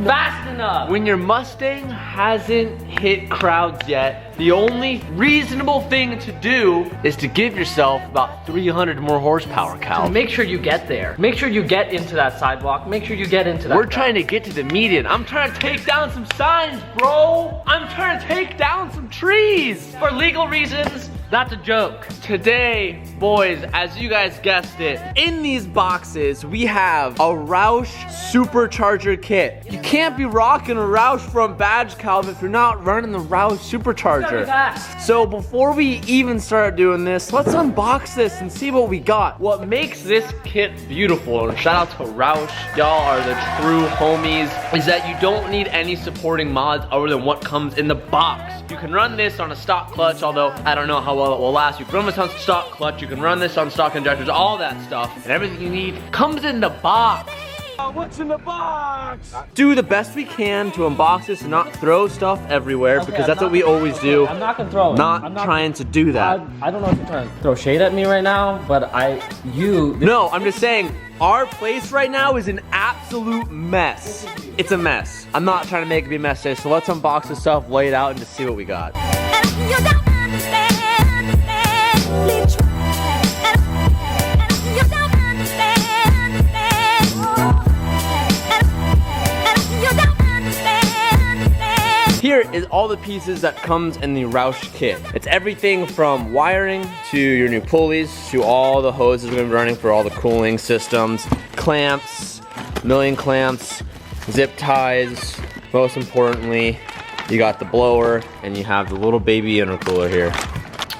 fast enough. When your Mustang hasn't hit crowds yet, the only reasonable thing to do is to give yourself about 300 more horsepower, Cal. So make sure you get there. Make sure you get into that sidewalk. Make sure you get into that. We're trying to get to the median. I'm trying to take down some signs, bro. I'm trying to take down some trees. For legal reasons, that's a joke. Today, boys, as you guys guessed it, in these boxes, we have a Roush Supercharger Kit. You can't be rocking a Roush front badge, Calvin, if you're not running the Roush Supercharger. So before we even start doing this, let's unbox this and see what we got. What makes this kit beautiful, and shout out to Roush, y'all are the true homies, is that you don't need any supporting mods other than what comes in the box. You can run this on a stock clutch, although I don't know how well it will last. You can run this on stock clutch, you can run this on stock injectors, all that stuff, and everything you need comes in the box. What's in the box? Do the best we can to unbox this and not throw stuff everywhere, because that's what we always do. I'm not gonna throw it. I'm not trying to do that. I don't know if you're trying to throw shade at me right now, but No, I'm just saying, our place right now is an absolute mess. It's a mess. I'm not trying to make it be a mess today, so let's unbox this stuff, lay it out, and just see what we got. Here is all the pieces that comes in the Roush kit. It's everything from wiring to your new pulleys to all the hoses we're gonna be running for all the cooling systems, clamps, million clamps, zip ties. Most importantly, you got the blower and you have the little baby intercooler here.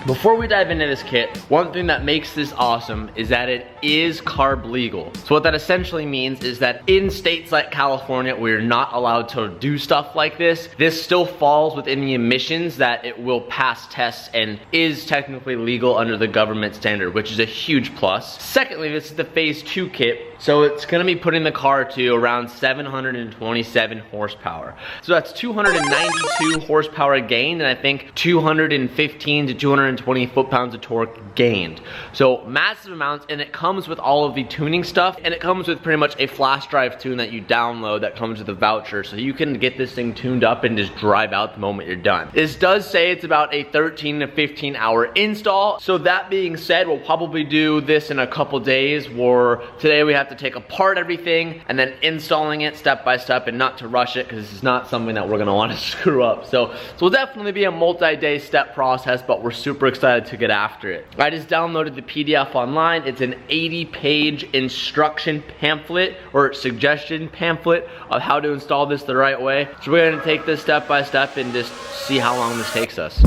Before we dive into this kit, one thing that makes this awesome is that it is carb legal. So what that essentially means is that in states like California, we're not allowed to do stuff like this. This still falls within the emissions that it will pass tests and is technically legal under the government standard, which is a huge plus. Secondly, this is the Phase 2 kit. So it's gonna be putting the car to around 727 horsepower. So that's 292 horsepower gained, and I think 215 to 220 foot-pounds of torque gained. So massive amounts, and it comes with all of the tuning stuff, and it comes with pretty much a flash drive tune that you download that comes with a voucher, so you can get this thing tuned up and just drive out the moment you're done. This does say it's about a 13 to 15 hour install. So that being said, we'll probably do this in a couple days, where today we have to take apart everything and then installing it step by step, and not to rush it because this is not something that we're gonna want to screw up. So it'll definitely be a multi-day step process, but we're super excited to get after it. I just downloaded the PDF online. It's an 80-page instruction pamphlet or suggestion pamphlet of how to install this the right way. So we're gonna take this step by step and just see how long this takes us.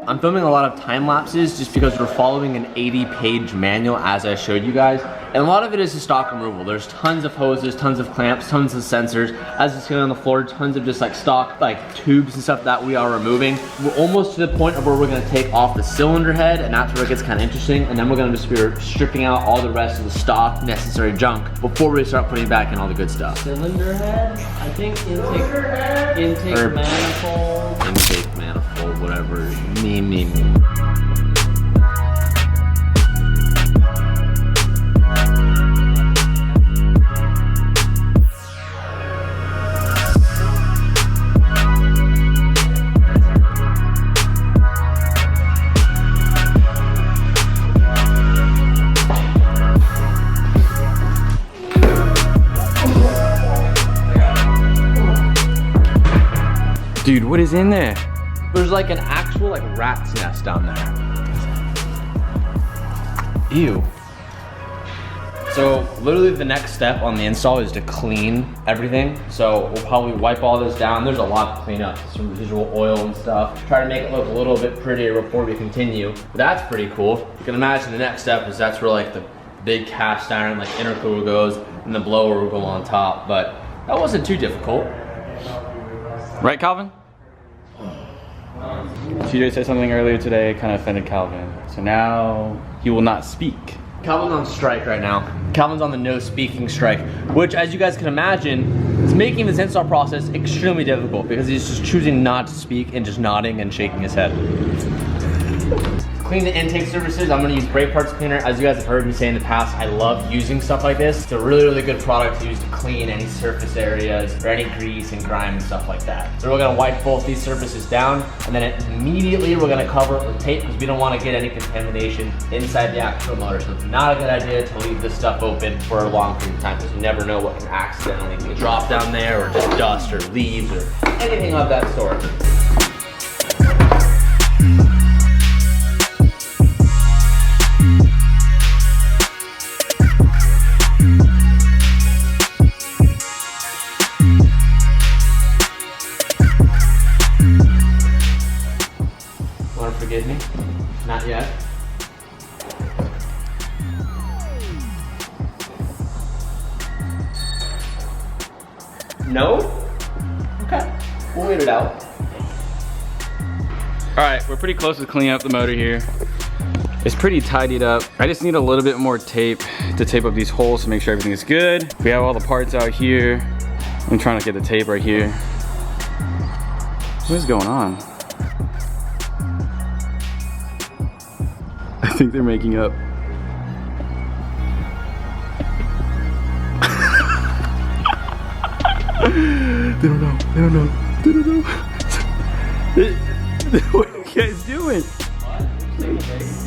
I'm filming a lot of time lapses just because we're following an 80-page manual as I showed you guys. And a lot of it is just stock removal. There's tons of hoses, tons of clamps, tons of sensors. As you see on the floor, tons of just like stock like tubes and stuff that we are removing. We're almost to the point of where we're gonna take off the cylinder head, and that's where it gets kind of interesting. And then we're gonna just be stripping out all the rest of the stock necessary junk before we start putting back in all the good stuff. Cylinder head, I think intake manifold. Intake manifold, whatever. Me. Dude, what is in there? There's like an actual like rat's nest down there. Ew. So literally the next step on the install is to clean everything. So we'll probably wipe all this down. There's a lot to clean up, some residual oil and stuff. Try to make it look a little bit prettier before we continue. But that's pretty cool. You can imagine the next step is that's where like the big cast iron, like intercooler goes, and the blower will go on top. But that wasn't too difficult. Right, Calvin? TJ said something earlier today, kind of offended Calvin. So now he will not speak. Calvin's on strike right now. Calvin's on the no speaking strike, which as you guys can imagine, is making this install process extremely difficult because he's just choosing not to speak and just nodding and shaking his head. Clean the intake surfaces. I'm gonna use brake parts cleaner. As you guys have heard me say in the past, I love using stuff like this. It's a really, really good product to use to clean any surface areas or any grease and grime and stuff like that. So we're gonna wipe both these surfaces down and then immediately we're gonna cover it with tape because we don't wanna get any contamination inside the actual motor. So it's not a good idea to leave this stuff open for a long period of time because you never know what can accidentally drop down there or just dust or leaves or anything of that sort. Forgive me? Not yet. No? Okay. We'll wait it out. All right, we're pretty close to cleaning up the motor here. It's pretty tidied up. I just need a little bit more tape to tape up these holes to make sure everything is good. We have all the parts out here. I'm trying to get the tape right here. What is going on? I think they're making up. They don't know. They don't know. They don't know. What are you guys doing?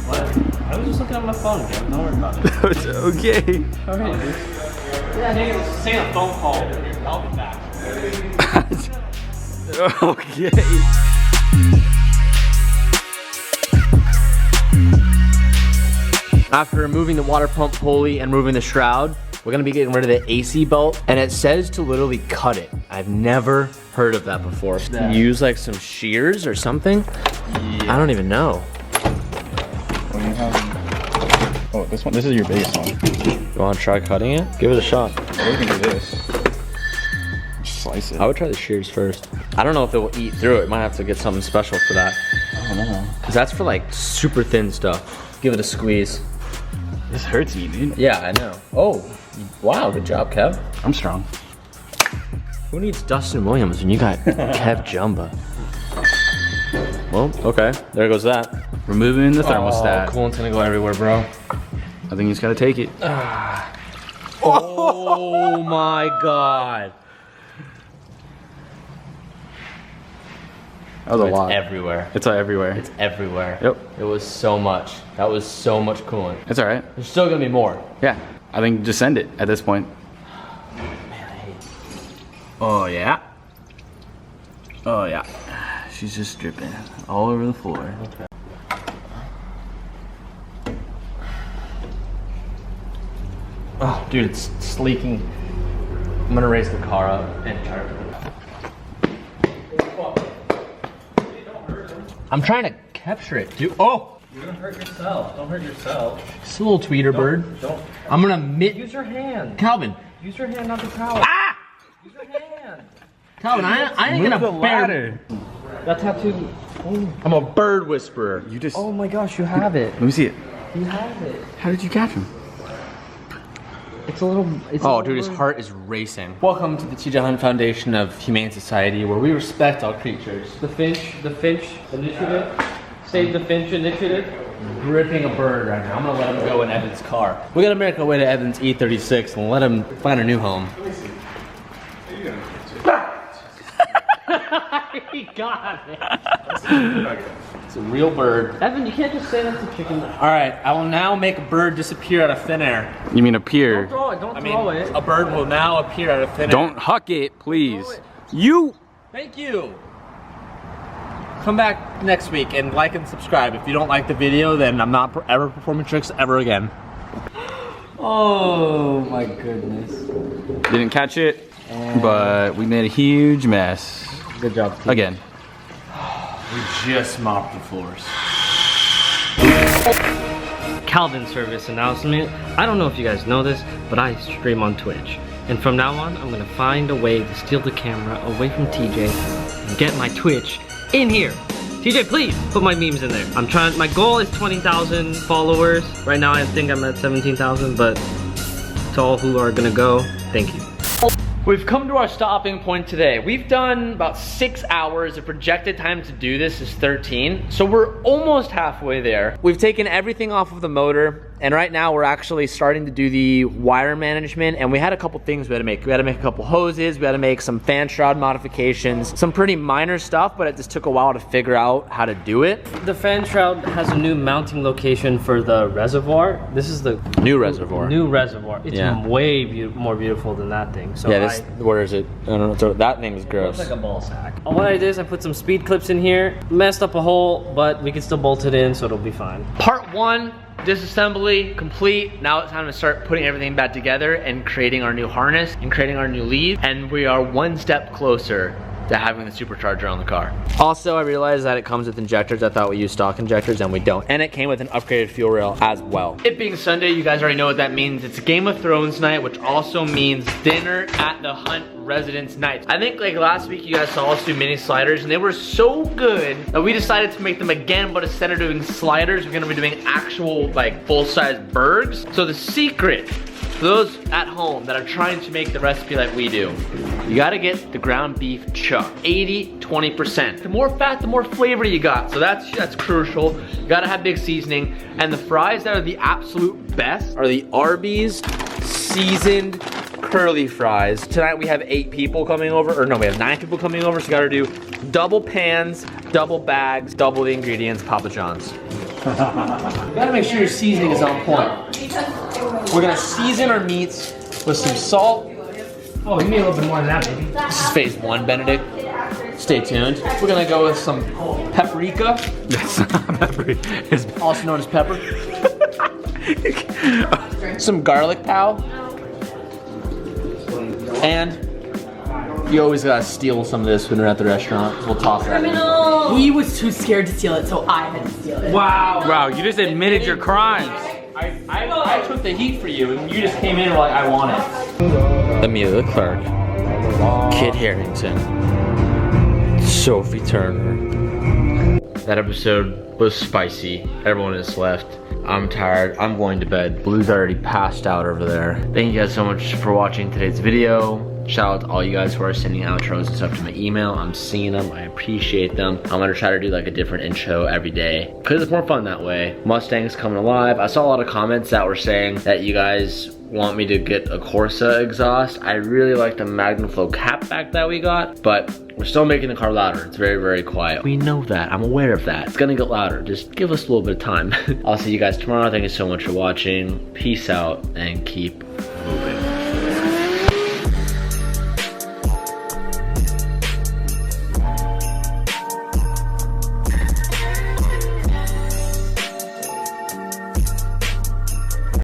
What? I was just looking at my phone, Kevin. Don't worry about it. It's okay. All right. Yeah, nigga, let's say a phone call. I'll be back. Okay. After removing the water pump pulley and removing the shroud, we're gonna be getting rid of the AC belt, and it says to literally cut it. I've never heard of that before. Use like some shears or something? Yeah. I don't even know. Oh, this one. This is your base one. You wanna try cutting it? Give it a shot. Oh, we can do this. Just slice it. I would try the shears first. I don't know if it will eat through it. Might have to get something special for that. I don't know. Cause that's for like super thin stuff. Give it a squeeze. This hurts me, dude. Yeah, I know. Oh, wow, good job, Kev. I'm strong. Who needs Dustin Williams when you got Kev Jumba? Well, okay, there goes that. Removing the thermostat. Oh, coolant's gonna go everywhere, bro. I think you just gotta take it. Oh my God. That was a lot. It's everywhere. It's everywhere. It's everywhere. Yep. It was so much. That was so much coolant. It's all right. There's still gonna be more. Yeah. I think just send it at this point. Man, I hate it. Oh yeah. Oh yeah. She's just dripping all over the floor. Okay. Oh, dude, it's leaking. I'm gonna raise the car up and try to. I'm trying to capture it, dude. Oh! You're gonna hurt yourself. Don't hurt yourself. It's a little tweeter bird. Don't. I'm gonna Use your hand. Calvin. Use your hand, not the towel. Ah! Use your hand. Calvin, I ain't gonna bear. That tattoo. Oh. I'm a bird whisperer. You just. Oh my gosh, you have it. Let me see it. You have it. How did you catch him? It's a little. It's Oh, dude, his heart is racing. Welcome to the TJ Hunt Foundation of Humane Society, where we respect all creatures. The Finch Initiative. Save the Finch Initiative. Gripping a bird right now. I'm gonna let him go in Evan's car. We gotta make our way to Evan's E36 and let him find a new home. He got it. It's a real bird. Evan, you can't just say that's a chicken. All right, I will now make a bird disappear out of thin air. You mean appear? Don't throw it. Don't throw it. A bird will now appear out of thin air. Don't huck it, please. You. Thank you. come back next week and like and subscribe. If you don't like the video, then I'm not ever performing tricks ever again. Oh my goodness. Didn't catch it, but we made a huge mess. Good job, Steve. Again. We just mopped the floors. Calvin service announcement. I don't know if you guys know this, but I stream on Twitch. And from now on, I'm gonna find a way to steal the camera away from TJ and get my Twitch in here. TJ, please put my memes in there. My goal is 20,000 followers. Right now I think I'm at 17,000, but to all who are gonna go, thank you. We've come to our stopping point today. We've done about 6 hours. The projected time to do this is 13. So we're almost halfway there. We've taken everything off of the motor, and right now we're actually starting to do the wire management, and we had a couple things we had to make. We had to make a couple hoses, we had to make some fan shroud modifications, some pretty minor stuff, but it just took a while to figure out how to do it. The fan shroud has a new mounting location for the reservoir. This is the New reservoir. New reservoir. It's way more beautiful than that thing. So Yeah, where is it? I don't know. So that thing is gross. Looks like a ball sack. What I did is I put some speed clips in here, messed up a hole, but we can still bolt it in, so it'll be fine. Part 1, disassembly complete. Now it's time to start putting everything back together and creating our new harness and creating our new lead. And we are one step closer to having the supercharger on the car. Also, I realized that it comes with injectors. I thought we used stock injectors, and we don't. And it came with an upgraded fuel rail as well. It being Sunday, you guys already know what that means. It's Game of Thrones night, which also means dinner at the Hunt residence night. I think like last week you guys saw us do mini sliders, and they were so good that we decided to make them again, but instead of doing sliders, we're gonna be doing actual like full-size burgers. So the secret for those at home that are trying to make the recipe like we do, you gotta get the ground beef chuck, 80-20%. The more fat, the more flavor you got. So that's crucial. You gotta have big seasoning. And the fries that are the absolute best are the Arby's seasoned curly fries. Tonight we have 8 people coming over, or no, we have 9 people coming over, so you gotta do double pans, double bags, double the ingredients, Papa John's. You gotta make sure your seasoning is on point. We're gonna season our meats with some salt. Oh, you need a little bit more than that, baby. This is phase 1, Benedict. Stay tuned. We're gonna go with some paprika. That's not peppery. It's Also known as pepper. Some garlic powder. And you always gotta steal some of this when we're at the restaurant. We'll toss it. He was too scared to steal it, so I had to steal it. wow, you just admitted your crimes. I took the heat for you, and you just came in and were like, I want it. Amelia Clark, Kit Harington, Sophie Turner. That episode was spicy. Everyone just left. I'm tired. I'm going to bed. Blue's already passed out over there. Thank you guys so much for watching today's video. Shout out to all you guys who are sending outros and stuff to my email. I'm seeing them. I appreciate them. I'm gonna try to do like a different intro every day because it's more fun that way. Mustang's coming alive. I saw a lot of comments that were saying that you guys want me to get a Corsa exhaust. I really like the Magnaflow Catback that we got, but we're still making the car louder. It's very, very quiet. We know that. I'm aware of that. It's gonna get louder. Just give us a little bit of time. I'll see you guys tomorrow. Thank you so much for watching. Peace out and keep moving.